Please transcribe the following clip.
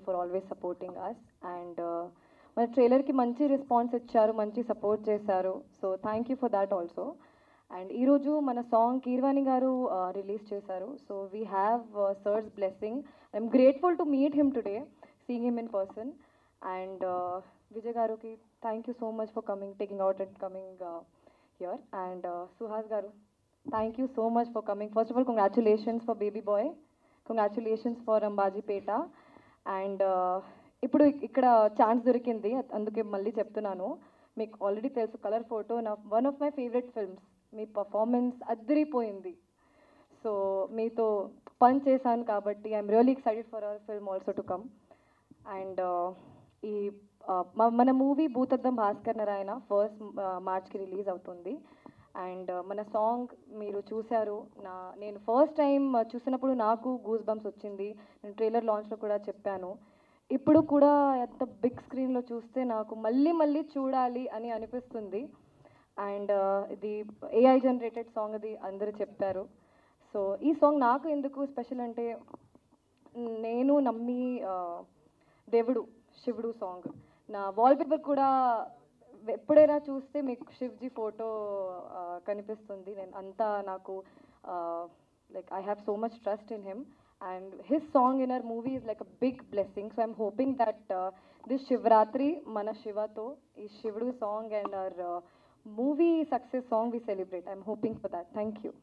for always supporting us. And మన ట్రైలర్కి మంచి response ఇచ్చారు, మంచి సపోర్ట్ చేశారు. So thank you for that also. And ఈరోజు మన సాంగ్ కీర్వాణి గారు రిలీజ్ చేశారు. So we have sir's blessing. I'm grateful to meet him today, seeing him in person. And Vijay గారుకి thank you so much for coming, taking out and coming here. And Suhas గారు, thank you so much for coming. First of all, congratulations for baby boy. Congratulations for Ambajipeta. And ఇప్పుడు ఇక్కడ chance దొరికింది, అందుకే మళ్ళీ చెప్తున్నాను. మీకు already తెలుసు colour photo నా one of my favourite films. మీ పర్ఫార్మెన్స్ అదిరిపోయింది. సో మీతో పని చేశాను కాబట్టి I'm really excited for our film also to come. And ఈ మన మూవీ భూతద్దం భాస్కర్ నారాయణ 1st మార్చ్కి రిలీజ్ అవుతుంది. అండ్ మన సాంగ్ మీరు చూశారు. నేను ఫస్ట్ టైం చూసినప్పుడు నాకు గూస్ బంప్స్ వచ్చింది. నేను ట్రైలర్ లాంచ్లో కూడా చెప్పాను. ఇప్పుడు కూడా ఎంత బిగ్ స్క్రీన్లో చూస్తే నాకు మళ్ళీ మళ్ళీ చూడాలి అని అనిపిస్తుంది. అండ్ ఇది ఏఐ జనరేటెడ్ సాంగ్, అది అందరూ చెప్పారు. సో ఈ సాంగ్ నాకు ఎందుకు స్పెషల్ అంటే, నేను నమ్మి దేవుడు శివుడు సాంగ్ నా వాల్పేపర్ కూడా ఎప్పుడైనా చూస్తే మీకు శివ్జీ ఫోటో కనిపిస్తుంది. నేను అంతా నాకు like I have so much trust in him, and his song in our movie is like a big blessing. So I'm hoping that this Shivaratri మన శివతో ఈ శివుడు song and our movie success song we celebrate. I'm hoping for that. Thank you.